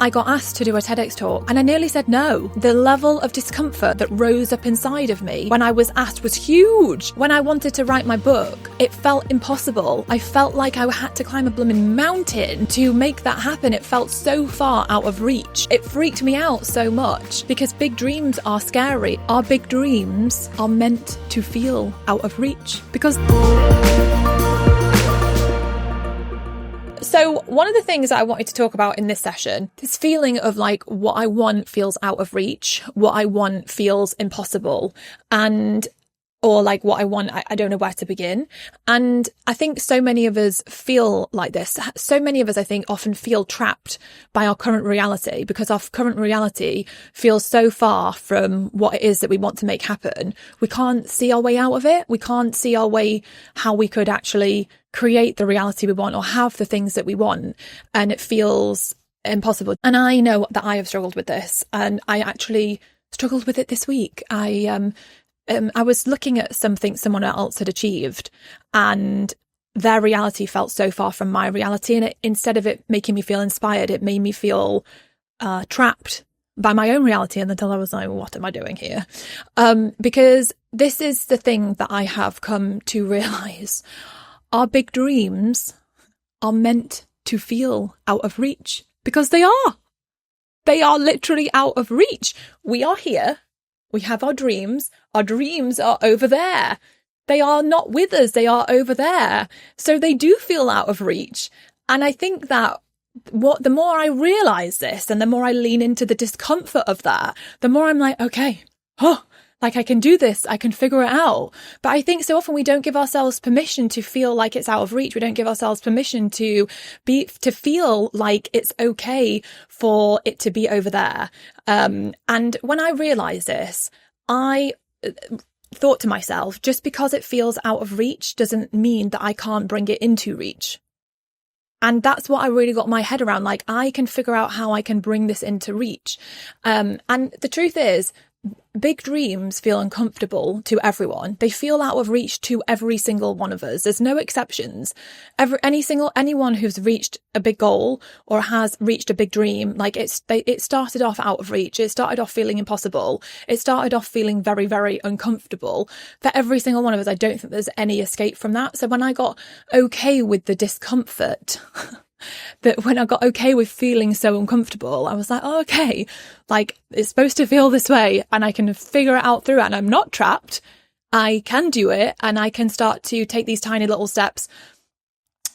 I got asked to do a TEDx talk and I nearly said no. The level of discomfort that rose up inside of me when I was asked was huge. When I wanted to write my book, it felt impossible. I felt like I had to climb a blooming mountain to make that happen. It felt so far out of reach. It freaked me out so much because big dreams are scary. Our big dreams are meant to feel out of reach because... So one of the things that I wanted to talk about in this session, this feeling of like what I want feels out of reach, what I want feels impossible, or like what I want, I don't know where to begin. And I think so many of us feel like this. So many of us, I think, often feel trapped by our current reality because our current reality feels so far from what it is that we want to make happen. We can't see our way out of it. We can't see our way how we could actually create the reality we want or have the things that we want. And it feels impossible. And I know that I have struggled with this, and I actually struggled with it this week. I was looking at something someone else had achieved and their reality felt so far from my reality. And instead of it making me feel inspired, it made me feel trapped by my own reality. And until I was like, what am I doing here? Because this is the thing that I have come to realize. Our big dreams are meant to feel out of reach because they are. They are literally out of reach. We are here. We have our dreams. Our dreams are over there. They are not with us. They are over there. So they do feel out of reach. And I think that the more I realize this and the more I lean into the discomfort of that, the more I'm like, okay, like I can do this. I can figure it out. But I think so often we don't give ourselves permission to feel like it's out of reach. We don't give ourselves permission to feel like it's okay for it to be over there. And when I realized this, I thought to myself, just because it feels out of reach doesn't mean that I can't bring it into reach. And that's what I really got my head around. Like, I can figure out how I can bring this into reach. And the truth is, big dreams feel uncomfortable to everyone. They feel out of reach to every single one of us. There's no exceptions. Anyone who's reached a big goal or has reached a big dream, like it started off out of reach. It started off feeling impossible. It started off feeling very, very uncomfortable. For every single one of us, I don't think there's any escape from that. So when I got okay with the discomfort, that when I got okay with feeling so uncomfortable, I was like, oh, okay, like it's supposed to feel this way and I can figure it out through it and I'm not trapped. I can do it and I can start to take these tiny little steps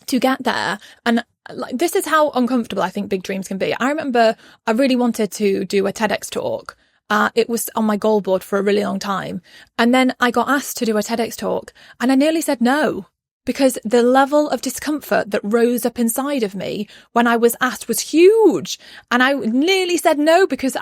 to get there. And like, this is how uncomfortable I think big dreams can be. I remember I really wanted to do a TEDx talk. It was on my goal board for a really long time. And then I got asked to do a TEDx talk and I nearly said no. Because the level of discomfort that rose up inside of me when I was asked was huge. And I nearly said no because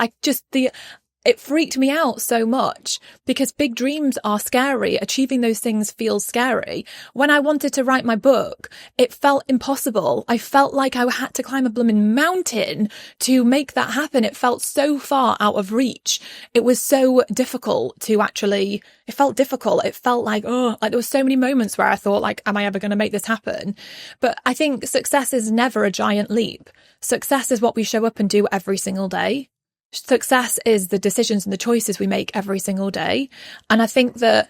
it freaked me out so much because big dreams are scary. Achieving those things feels scary. When I wanted to write my book, it felt impossible. I felt like I had to climb a blooming mountain to make that happen. It felt so far out of reach. It was so difficult to actually, it felt difficult. It felt like, like there were so many moments where I thought like, am I ever going to make this happen? But I think success is never a giant leap. Success is what we show up and do every single day. Success is the decisions and the choices we make every single day. And I think that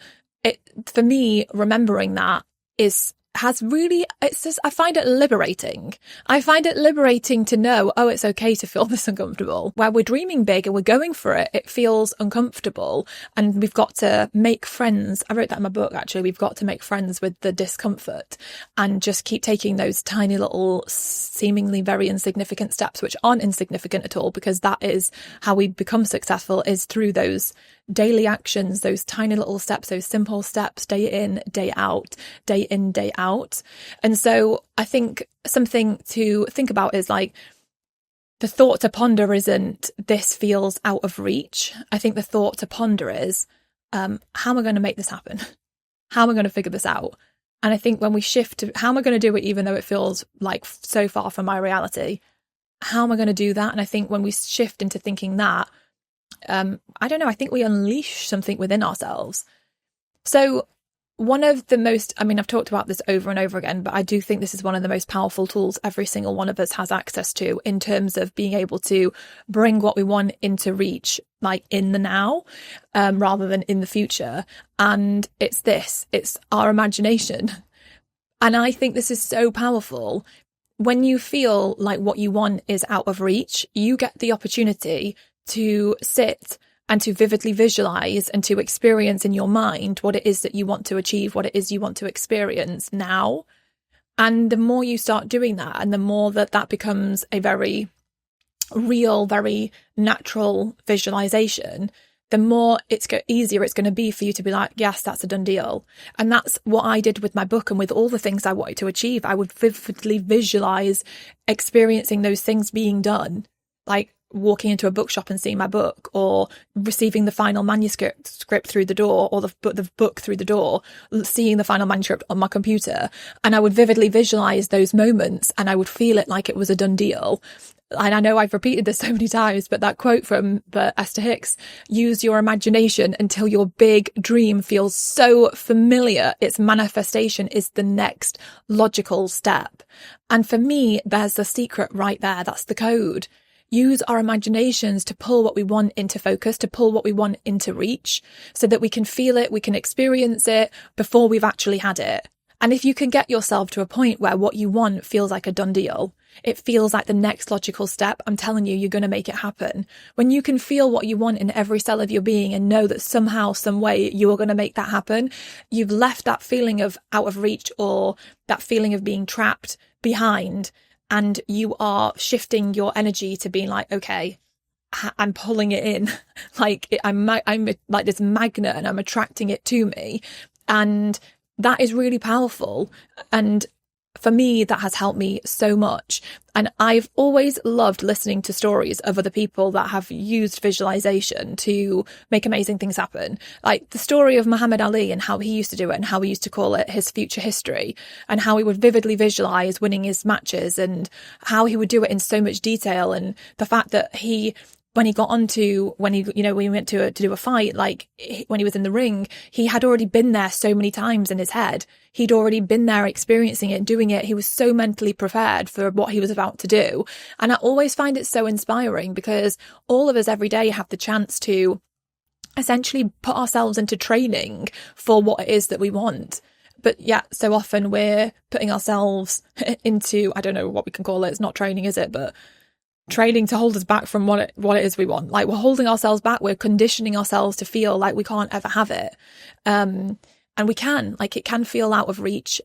for me, remembering that I find it liberating. I find it liberating to know, it's okay to feel this uncomfortable. Where we're dreaming big and we're going for it, it feels uncomfortable. And we've got to make friends. I wrote that in my book, actually. We've got to make friends with the discomfort and just keep taking those tiny little, seemingly very insignificant steps, which aren't insignificant at all, because that is how we become successful, is through those daily actions, those tiny little steps, those simple steps, day in, day out, day in, day out. And so I think something to think about is like, the thought to ponder isn't this feels out of reach. I think the thought to ponder is, how am I going to make this happen? How am I going to figure this out? And I think when we shift to how am I going to do it, even though it feels like so far from my reality, how am I going to do that? And I think when we shift into thinking that, I don't know, I think we unleash something within ourselves. So one of the most, I mean, I've talked about this over and over again, but I do think this is one of the most powerful tools every single one of us has access to in terms of being able to bring what we want into reach, like in the now, rather than in the future. And it's our imagination. And I think this is so powerful. When you feel like what you want is out of reach, you get the opportunity to sit and to vividly visualize and to experience in your mind what it is that you want to achieve, what it is you want to experience now. And the more you start doing that, and the more that becomes a very real, very natural visualization, the more easier it's going to be for you to be like, yes, that's a done deal. And that's what I did with my book and with all the things I wanted to achieve. I would vividly visualize experiencing those things being done, like walking into a bookshop and seeing my book, or receiving the final manuscript through the door, or the book through the door, seeing the final manuscript on my computer. And I would vividly visualize those moments, and I would feel it like it was a done deal. And I know I've repeated this so many times, but that quote from Esther Hicks, use your imagination until your big dream feels so familiar, its manifestation is the next logical step. And for me, there's the secret right there. That's the code. Use our imaginations to pull what we want into focus, to pull what we want into reach, so that we can feel it, we can experience it before we've actually had it. And if you can get yourself to a point where what you want feels like a done deal, it feels like the next logical step, I'm telling you, you're going to make it happen. When you can feel what you want in every cell of your being and know that somehow, some way you are going to make that happen, you've left that feeling of out of reach or that feeling of being trapped behind. And you are shifting your energy to being like, okay, I'm pulling it in. I'm like this magnet and I'm attracting it to me. And that is really powerful. And for me, that has helped me so much. And I've always loved listening to stories of other people that have used visualization to make amazing things happen. Like the story of Muhammad Ali and how he used to do it and how he used to call it his future history, and how he would vividly visualize winning his matches and how he would do it in so much detail. And the fact that when he went to do a fight, like when he was in the ring, he had already been there so many times in his head. He'd already been there experiencing it, doing it. He was so mentally prepared for what he was about to do. And I always find it so inspiring because all of us every day have the chance to essentially put ourselves into training for what it is that we want. But yeah, so often we're putting ourselves into, I don't know what we can call it. It's not training, is it? But training to hold us back from what it is we want. Like we're holding ourselves back. We're conditioning ourselves to feel like we can't ever have it. And we can, like, it can feel out of reach,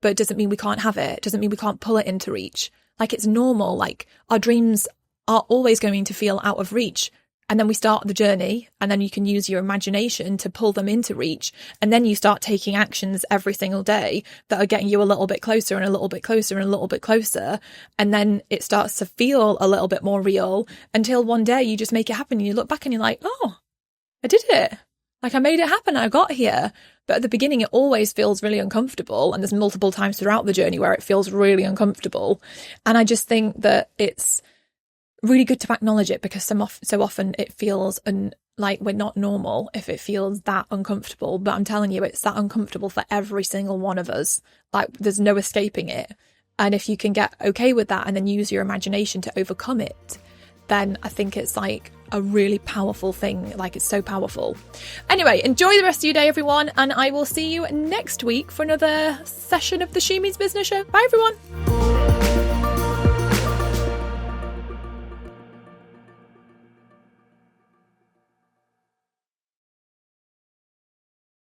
but it doesn't mean we can't have it. It doesn't mean we can't pull it into reach. Like it's normal. Like our dreams are always going to feel out of reach. And then we start the journey, and then you can use your imagination to pull them into reach. And then you start taking actions every single day that are getting you a little bit closer and a little bit closer and a little bit closer. And then it starts to feel a little bit more real until one day you just make it happen. And you look back and you're like, oh, I did it. Like I made it happen. I got here. But at the beginning, it always feels really uncomfortable. And there's multiple times throughout the journey where it feels really uncomfortable. And I just think that it's really good to acknowledge it, because so often it feels like we're not normal if it feels that uncomfortable. But I'm telling you, it's that uncomfortable for every single one of us. Like there's no escaping it. And if you can get okay with that and then use your imagination to overcome it, then I think it's like a really powerful thing. Like it's so powerful. Anyway, enjoy the rest of your day, everyone. And I will see you next week for another session of the She Means Business Show. Bye, everyone.